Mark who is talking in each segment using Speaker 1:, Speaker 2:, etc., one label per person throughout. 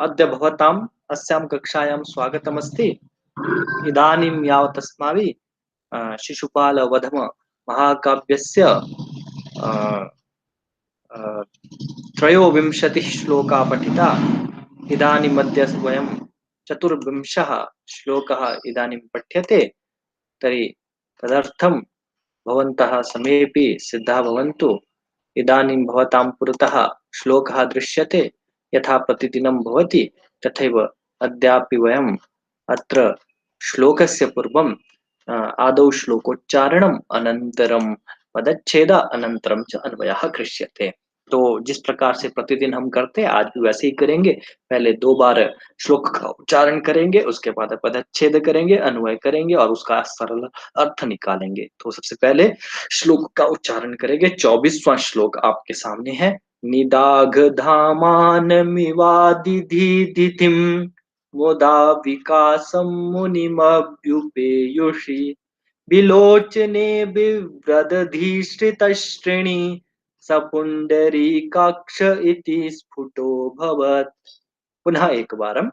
Speaker 1: अद्य भवताम् अस्यां कक्षायां स्वागतमस्ति। इदानीं यावत् अस्माभिः शिशुपालवधम महाकाव्यस्य अ, अ, त्रयोविंशतिः श्लोकाः पठिता। इदानीमद्य वयं चतुर्विंशः श्लोकः इदानीं पठ्यते। तर्हि तदर्थं भवन्तः समेऽपि सिद्धाः भवन्तु। इदानीं भवतां पुरतः श्लोकः दृश्यते। यथा प्रतिदिनं भवति तथैव अद्यापि वयम् अत्र श्लोकस्य पूर्वं आदौ श्लोकोच्चारणम् अनन्तरं पदच्छेद अनन्तरं च अन्वयः कृष्यते। तो जिस प्रकार से प्रतिदिन हम करते हैं आज भी वैसे ही करेंगे। पहले 2 बार श्लोक का उच्चारण करेंगे, उसके बाद पदच्छेद करेंगे, अन्वय करेंगे और उसका सरल अर्थ निकालेंगे। तो सबसे पहले श्लोक का उच्चारण करेंगे। 24वां श्लोक आपके सामने है। निदाघ धामानमिवादिधीदितिं मुदा विकासं मुनिमभ्युपेयुषि विलोचने बिभ्रदधीश्रितश्रेणी सपुण्डरीकाक्ष इति स्फुटोऽभवत्। पुनः एक बारं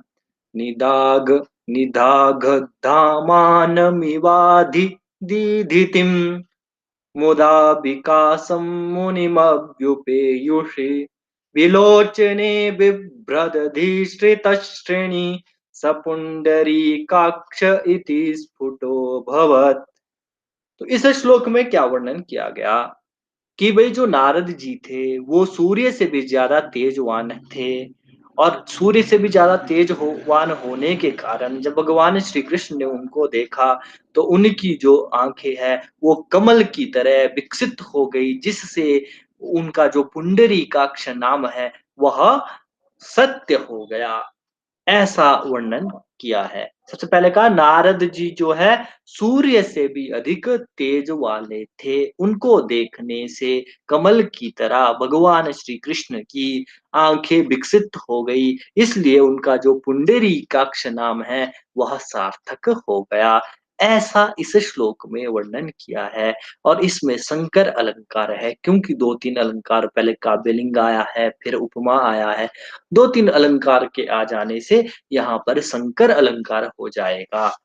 Speaker 1: निदाघ निदाघधामानमिवाधिदीधितिं मुदा विकासं मुनिमभ्युपेयुषि विलोचने बिभ्रदधीश्रितश्रेणी सपुण्डरीकाक्ष इति स्फुटोऽभवत्। तो इस श्लोक में क्या वर्णन किया गया कि भाई जो नारद जी थे वो सूर्य से भी ज्यादा तेजवान थे। और सूर्य से भी ज्यादा तेजवान होने के कारण जब भगवान श्री कृष्ण ने उनको देखा तो उनकी जो आंखें हैं वो कमल की तरह विकसित हो गई, जिससे उनका जो पुंडरीकाक्ष नाम है वह सत्य हो गया। ऐसा वर्णन किया है। सबसे पहले कहा नारद जी जो है सूर्य से भी अधिक तेज वाले थे। उनको देखने से कमल की तरह भगवान श्री कृष्ण की आंखें विकसित हो गई, इसलिए उनका जो पुंडरीकाक्ष नाम है वह सार्थक हो गया। ऐसा इस श्लोक में वर्णन किया है। और इसमें संकर अलंकार है, क्योंकि 2-3 अलंकार पहले काव्यलिंग आया है, फिर उपमा आया है। 2-3 अलंकार के आ जाने से यहाँ पर संकर अलंकार हो जाएगा।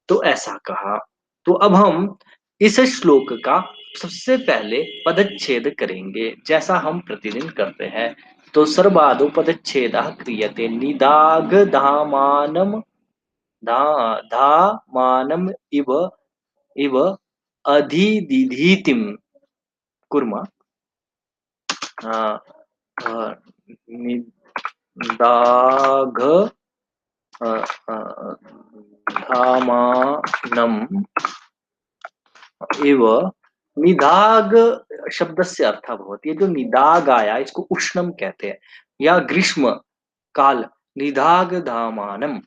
Speaker 1: तो ऐसा कहा। तो अब हम इस श्लोक का सबसे पहले पदच्छेद करेंगे, जैसा हम प्रतिदिन करते हैं। तो सर्वादौ पदच्छेदः क्रियते। निदाघ धामानम धा धामानम इव इव अधिदिधीतिम कुर्मः। निदाघ अ, अ, धामानम इव। निदाग शब्द से अर्थ भवति। ये जो निदाग आया इसको उष्णम कहते हैं या ग्रीष्म काल। निदाग धामानम,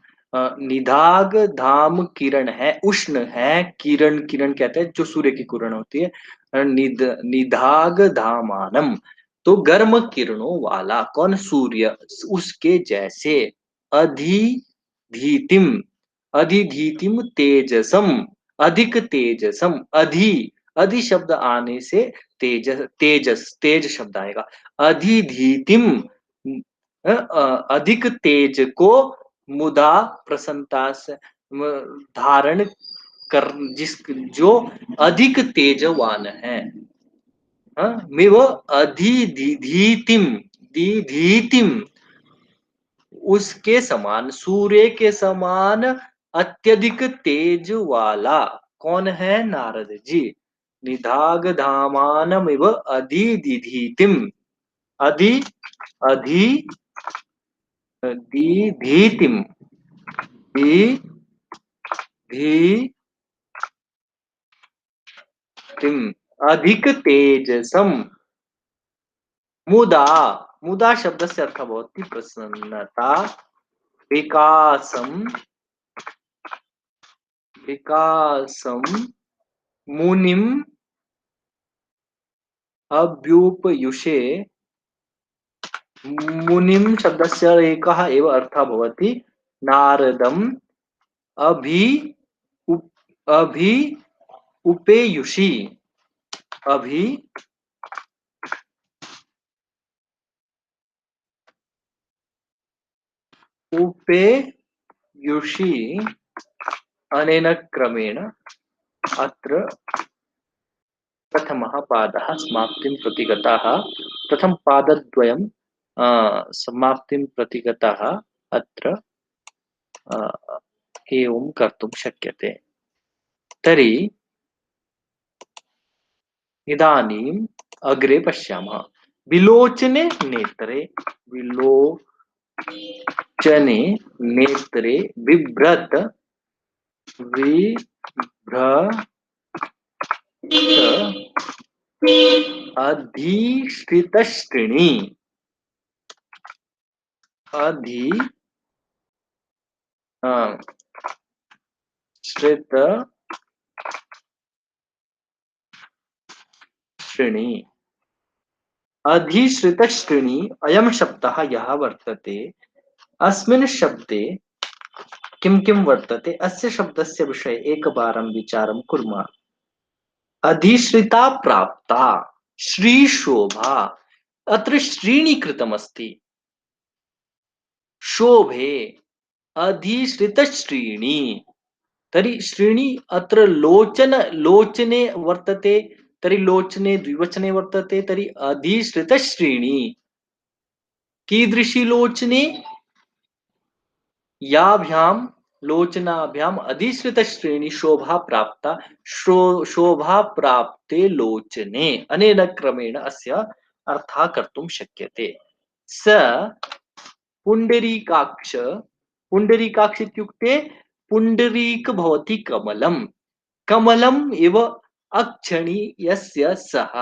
Speaker 1: निदाग धाम किरण है, उष्ण है, किरण किरण कहते हैं जो सूर्य की किरण होती है। निदाग धामानम तो गर्म किरणों वाला कौन? सूर्य, उसके जैसे। अधिधीतिम, अधिधीतिम तेजसम, अधिक तेजसम। अधि शब्द आने से तेज शब्द आएगा। अधिधीतिम अधिक तेज को मुदा प्रसन्नता से धारण कर, जिस जो अधिक तेजवान है। में वो अधिधीतिम, दीधीतिम उसके समान, सूर्य के समान अत्यधिक तेज वाला कौन है? नारद जी। निधाग धामानमिव अधिदिधीतिम, अधि अधि दीधीतिम, दी धी तिम अधिक तेजसम। मुदा, मुदा शब्द से अर्थ भवति प्रसन्नता। विकासम, विकासम मुनिम अभ्युपयुषे। मुनिम शब्दस्य एकः एव अर्थः भवति नारदम अभि अभि उपेयुषि। अभि उपेयुषि अनेन क्रमेण अत्र प्रथमः पादः समाप्तिं प्रति गतः। प्रथमपादद्वयं समाप्तिं प्रति गतः अत्र एवं कर्तुं शक्यते। तर्हि इदानीम् अग्रे पश्यामः। विलोचने नेत्रे, विलोचने नेत्रे बिभ्रत विभ्रत अधिश्रितश्रेणी अधि श्रित श्रेणी अधिश्रितश्रेणी अयं शब्दः यः वर्तते अस्मिन् शब्दे किं किं वर्तते अस्य शब्दस्य विषये एकवारं विचारं कुर्मः। अधिश्रिता प्राप्ता श्रीशोभा अत्र श्रीणी कृतमस्ति शोभे अधिश्रितश्रीणी तर्हि श्रीणी अत्र लोचने वर्तते तर्हि लोचने द्विवचने वर्तते तर्हि अधिश्रितश्रीणी कीदृशी लोचने याभ्यां लोचनाभ्याम् अधिश्रितश्रेणी शोभा प्राप्ता शोभा प्राप्ते लोचने अनेन क्रमेण अस्य अर्थः कर्तुं शक्यते। स पुण्डरीकाक्ष पुण्डरीकाक्ष इत्युक्ते पुण्डरीक भवति कमलं कमलम् इव अक्षणी यस्य सः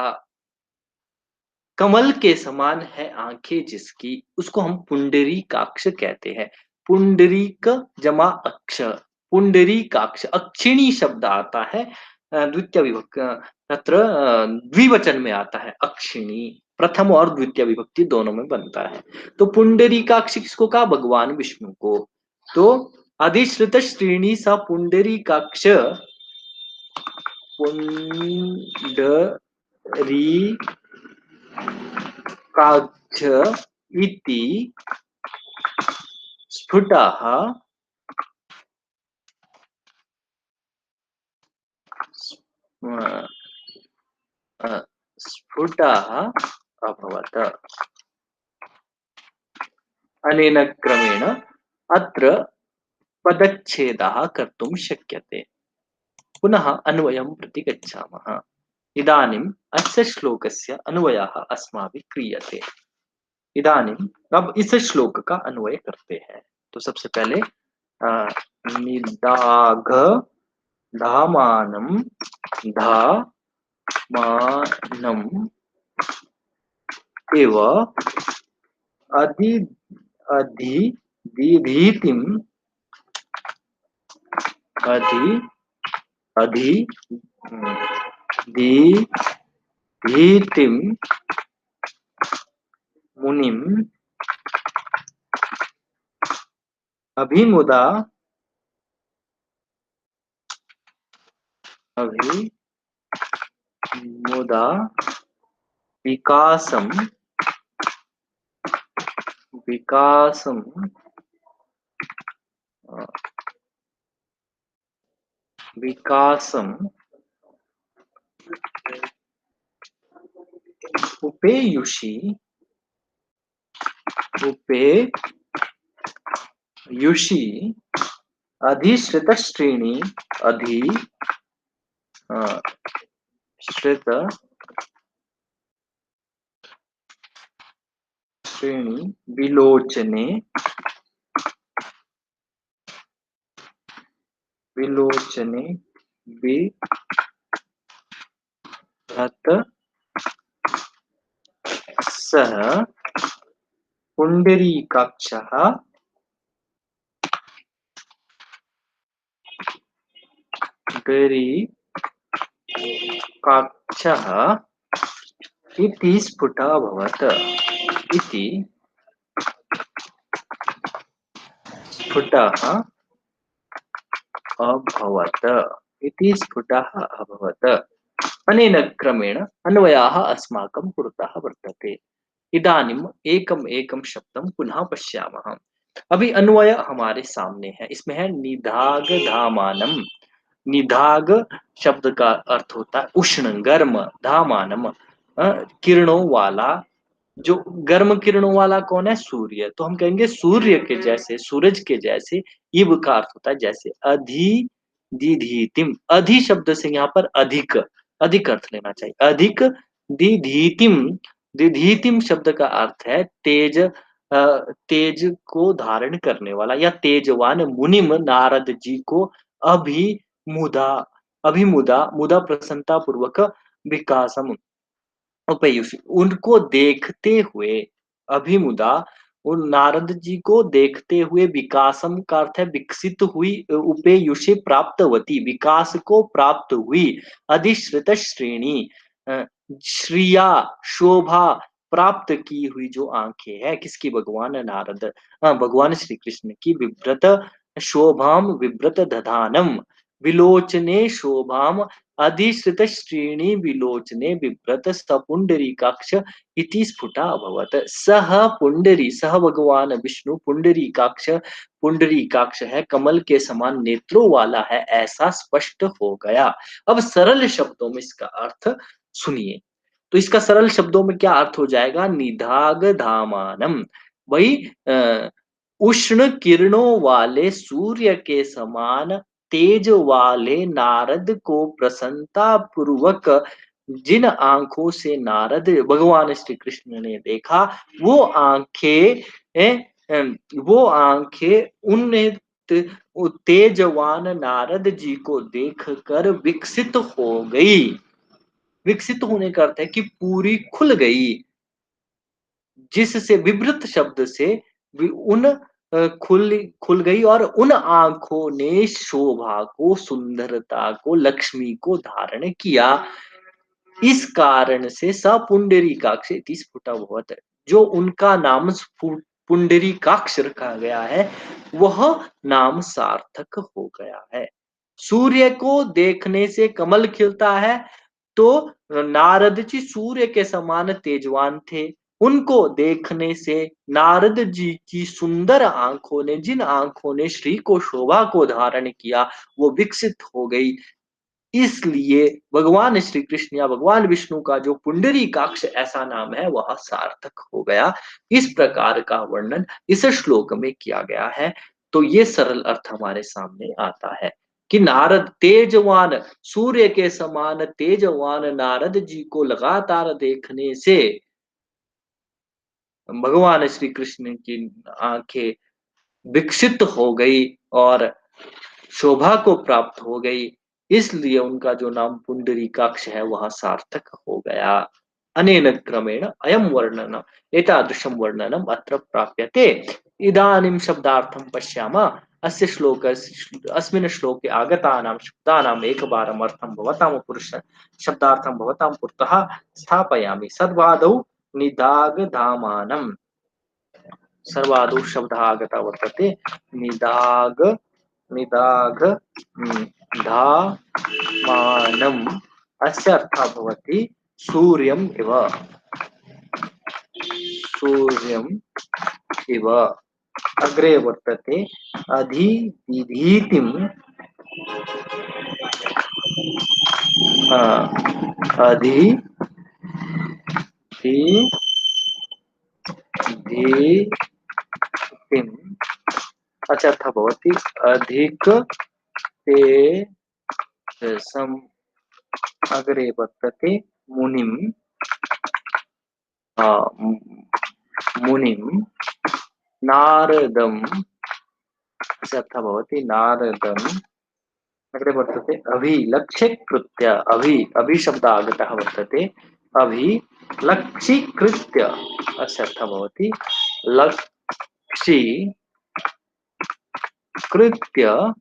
Speaker 1: कमल के समान है आंखें जिसकी उसको हम पुंडरीकाक्ष कहते हैं। पुंडरीक जमा अक्ष पुंडरीकाक्ष अक्षिणी शब्द आता है द्वितीय विभक्ति तत्र द्विवचन में आता है अक्षिणी प्रथम और द्वितीय विभक्ति दोनों में बनता है। तो पुंडरीकाक्ष किसको कहा भगवान विष्णु को। तो अधिश्रित श्रेणी सा पुंडरीकाक्ष पुंडरी काक्ष इति स्फुटः स्फुटः अभवत्। अनेन क्रमेण अत्र पदच्छेदः कर्तुं शक्यते। पुनः अन्वयं प्रति गच्छामः। इदानीम् अस्य श्लोकस्य अन्वयः अस्माभिः क्रियते। इदानीम् अब इस श्लोक का अन्वय करते हैं। तो सबसे पहले निदाघ धामानं धामानम् एव अधि अधि दीधीतिम् अधि अधि दीधीतिम् मुनिम् अभिमुदा अभिमुदा विकासं विकासं विकासं उपेयुषि उपेयुषि अधिश्रितश्रेणी अधिश्रित श्रेणी विलोचने विलोचने बिभ्रत सः पुण्डरीकाक्षः पुण्डरीकाक्षः इति स्फुटः अभवत् इति स्फुटः अभवत् इति स्फुटः अभवत्। अनेन क्रमेण अन्वयः अस्माकं पुरतः वर्तते। इदानीम् एकम् एकं शब्दं पुनः पश्यामः। अभी अन्वय हमारे सामने है, इसमें है निदाघधामानम। निदाघ शब्द का अर्थ होता है उष्ण, गर्म, धामानम किरणों वाला। जो गर्म किरणों वाला कौन है? सूर्य। तो हम कहेंगे सूर्य के जैसे, सूरज के जैसे। इव का अर्थ होता है जैसे। अधि दिधीतिम, अधि शब्द से यहाँ पर अधिक, अधिक अर्थ लेना चाहिए। अधिक दिधीतिम, दिधीतिम शब्द का अर्थ है तेज, तेज को धारण करने वाला या तेजवान। मुनिम, नारद जी को अभिमुदा, अभिमुदा, मुदा प्रसन्नता पूर्वक विकासम उपयुक्त, उनको देखते हुए, अभिमुदा, उन नारद जी को देखते हुए, विकासम का अर्थ है विकसित हुई, उपेयुषे प्राप्तवती, विकास को प्राप्त हुई, अधिश्रित श्रेणी, अ, श्रिया, शोभा प्राप्त की हुई जो आंखें है किसकी? भगवान नारद, भगवान श्री कृष्ण की। विव्रत शोभाम विव्रत दधानम, विलोचने शोभाम अधिश्रित श्रेणी विलोचने बिभ्रत सपुंडरीकाक्ष इति स्फुटा अभवत। सह पुंडरी, सह भगवान विष्णु, पुंडरीकाक्ष, पुंडरीकाक्ष है, कमल के समान नेत्रों वाला है, ऐसा स्पष्ट हो गया। अब सरल शब्दों में इसका अर्थ सुनिए। तो इसका सरल शब्दों में क्या अर्थ हो जाएगा? निधाग धामानम, वही उष्ण किरणों वाले सूर्य के समान तेज वाले नारद को प्रसन्नता पूर्वक जिन आंखों से नारद भगवान श्री कृष्ण ने देखा, वो आंखें, वो आंखें उन तेजवान नारद जी को देखकर विकसित हो गई। विकसित होने का अर्थ है कि पूरी खुल गई, जिससे विवृत शब्द से उन खुल खुल गई, और उन आंखों ने शोभा को, सुंदरता को, लक्ष्मी को धारण किया। इस कारण से सपुंडरीकाक्ष इति स्फुटभवत्, जो उनका नाम पुंडरीकाक्ष रखा गया है, वह नाम सार्थक हो गया है। सूर्य को देखने से कमल खिलता है, तो नारद जी सूर्य के समान तेजवान थे। उनको देखने से नारद जी की सुंदर आंखों ने, जिन आंखों ने श्री को, शोभा को धारण किया, वो विकसित हो गई। इसलिए भगवान श्री कृष्ण या भगवान विष्णु का जो पुंडरीकाक्ष ऐसा नाम है, वह सार्थक हो गया। इस प्रकार का वर्णन इस श्लोक में किया गया है। तो ये सरल अर्थ हमारे सामने आता है कि नारद तेजवान, सूर्य के समान तेजवान नारद जी को लगातार देखने से भगवान श्री कृष्ण की आंखें विकसित हो गई और शोभा को प्राप्त हो गई। इसलिए उनका जो नाम पुंडरीकाक्ष है वह सार्थक हो गया। अनेन क्रमेण अयं वर्णनम्, एतादृशं वर्णनम् अत्र प्राप्यते। इदानीं शब्दार्थं पश्यामः। अस्य श्लोकस्य, अस्मिन् श्लोके आगतानां शब्दानाम् एकवारम् अर्थं भवतां पुरुष शब्दार्थं भवतां पुरतः स्थापयामि। सद्वादौ निदाघधामानम्, सर्वादौ शब्दः आगतः वर्तते। निदाघ, निदाघ धामानम्, अस्य अर्थः भवति सूर्यम् इव, सूर्यम् इव। अग्रे वर्तते अधिविधीतिम्, अधिविधीतिम्, अस्य अर्थः भवति अधिक तेजसम्। अग्रे वर्तते मुनिम्, मुनिम् नारदम्, अस्य अर्थः भवति नारदम्। अग्रे वर्तते अभिलक्ष्यकृत्य, अभि शब्द आगतः वर्तते। अभिलक्षीकृत्य, अस्य अर्थः भवति लक्षीकृत्य,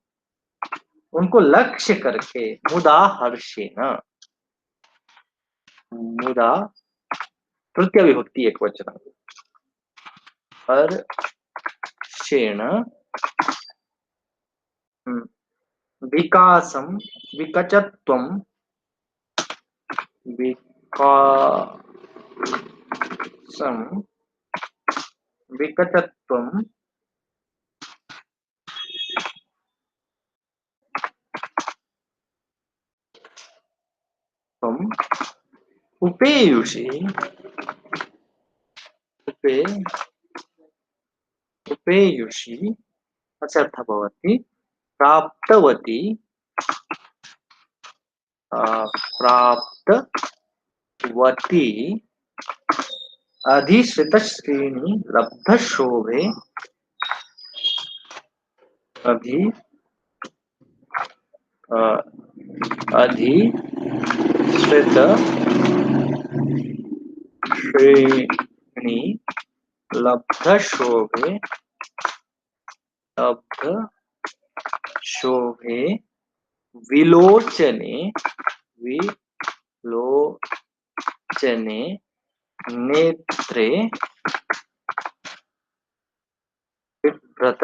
Speaker 1: उनको लक्ष्य करके, मुदा हर्षेण, मुदा तृतीय विभक्ति एक वचन, हर्षेण विकासं, विकचत्वं, विकासं, विकचत्वं उपेयुषि उपे उपेयुषि अस्य अर्थः भवति प्राप्तवती प्राप्तवती अधिश्रितश्रेणी लब्धशोभे अभि अ, अधिश्रित श्रेणी लब्धशोभे लब्धशोभे विलोचने विलोचने नेत्रे बिभ्रत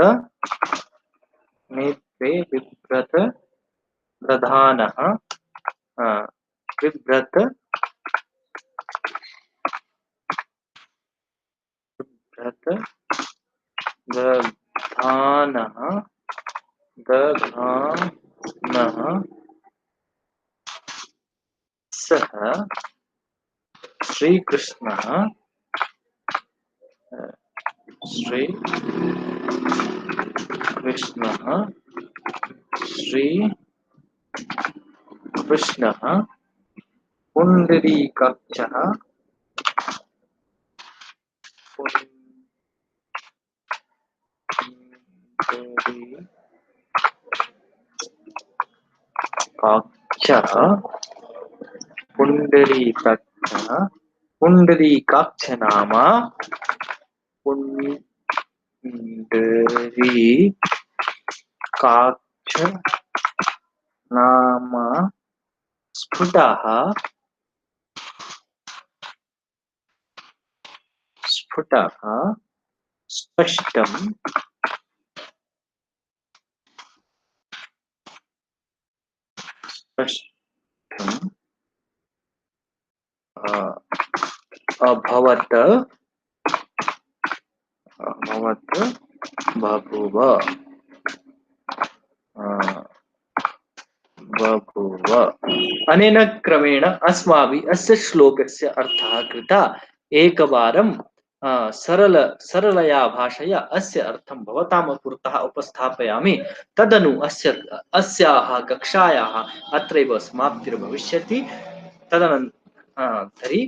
Speaker 1: नेत्रे बिभ्रत प्रधानः बिभ्रत दधानः दधानः सः श्रीकृष्णः श्रीकृष्णः श्रीकृष्णः पुण्डरीकाक्षः पुण्डरीकाक्षः पुण्डरीकाक्ष नाम पुण्डरीकाक्ष नाम स्फुटः स्पष्टं अभवत् बभूव अनेन क्रमेण अस्माभिः अस्य श्लोकस्य अर्थः कृतः एकवारं सरलया भाषया अस्य अर्थं भवतां पुरतः उपस्थापयामि तदनु अस्याः कक्षायाः अत्रैव समाप्तिर्भविष्यति तदनन्तरं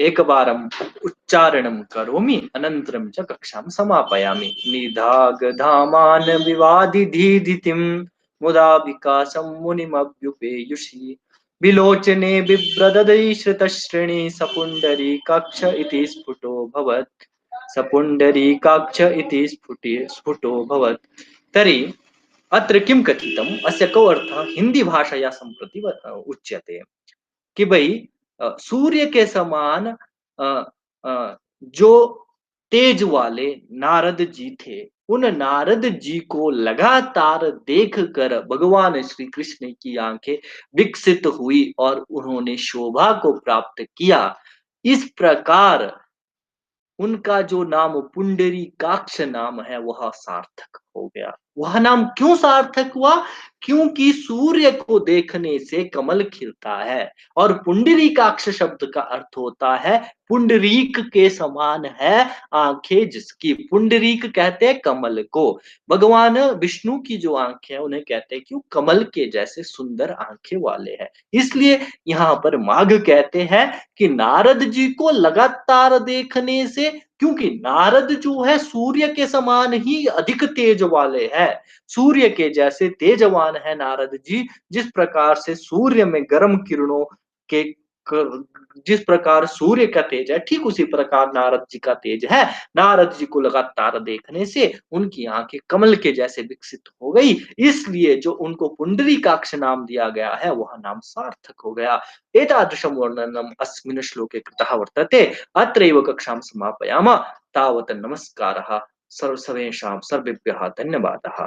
Speaker 1: एकवारम् उच्चारणं करोमि अनन्तरं च कक्षां समापयामि निधागधामान विवादिधीधितिं मुदा विकासं मुनिमभ्युपेयुषि विलोचने बिभ्रददै श्रितश्रेणी सपुण्डरीकाक्ष इति स्फुटो भवत् तर्हि अत्र किं कथितम् अस्य को अर्थः हिंदी भाषया सम्प्रति उच्यते कि भाई सूर्य के समान जो तेज वाले नारद जी थे उन नारद जी को लगातार देखकर भगवान श्री कृष्ण की आंखें विकसित हुई और उन्होंने शोभा को प्राप्त किया इस प्रकार उनका जो नाम पुंडरीकाक्ष नाम है वह सार्थक हो गया। वह नाम क्यों सार्थक हुआ? क्योंकि सूर्य को देखने से कमल खिलता है और पुंडरीकाक्ष शब्द का अर्थ होता है पुंडरीक के समान है आंखें जिसकी। पुंडरीक कहते हैं कमल को। भगवान विष्णु की जो आंखें हैं उन्हें कहते हैं कि कमल के जैसे सुंदर आंखें वाले हैं। इसलिए यहाँ पर माघ कहते हैं कि नारद जी को लगातार देखने से, क्योंकि नारद जो है सूर्य के समान ही अधिक तेज वाले हैं, सूर्य के जैसे तेजवान है नारद जी। जिस प्रकार से सूर्य में गर्म किरणों के जिस प्रकार सूर्य का तेज है ठीक उसी प्रकार नारद जी का तेज है। नारद जी को लगातार देखने से उनकी आंखें कमल के जैसे विकसित हो गई, इसलिए जो उनको पुंडरीकाक्ष नाम दिया गया है वह नाम सार्थक हो गया। एतादृशं वर्णनम् अस्मिन् श्लोके कृतः वर्तते। अत्रैव कक्षां समापयामः। तावत् नमस्कारः सर्वेषां सर्वेभ्यः धन्यवादः।